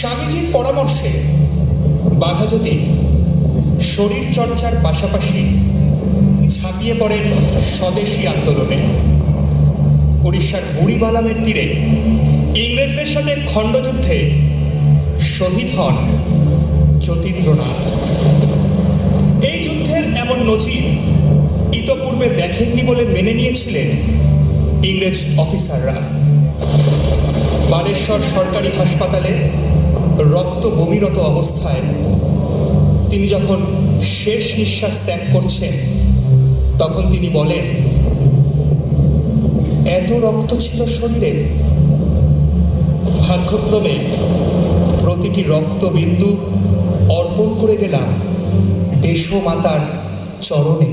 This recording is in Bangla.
স্বামীজির পরামর্শে বাঘাযতীন শরীর চর্চার পাশাপাশি ঝাঁপিয়ে পড়েন স্বদেশী আন্দোলনে। উড়িষ্যার বুড়িবালামের তীরে ইংরেজদের সাথে খণ্ডযুদ্ধে শহীদ হন যতীন্দ্রনাথ। এই যুদ্ধের এমন নজির ইতপূর্বে দেখেননি বলে মেনে নিয়েছিলেন ইংরেজ অফিসাররা। বালেশ্বর সরকারি হাসপাতালে রক্ত বমিরত অবস্থায় তিনি যখন শেষ নিঃশ্বাস ত্যাগ করছেন, তখন তিনি বলেন, এত রক্ত ছিল শরীরে, ভাগ্যক্রমে প্রতিটি রক্তবিন্দু অর্পণ করে গেলাম দেশমাতার চরণে।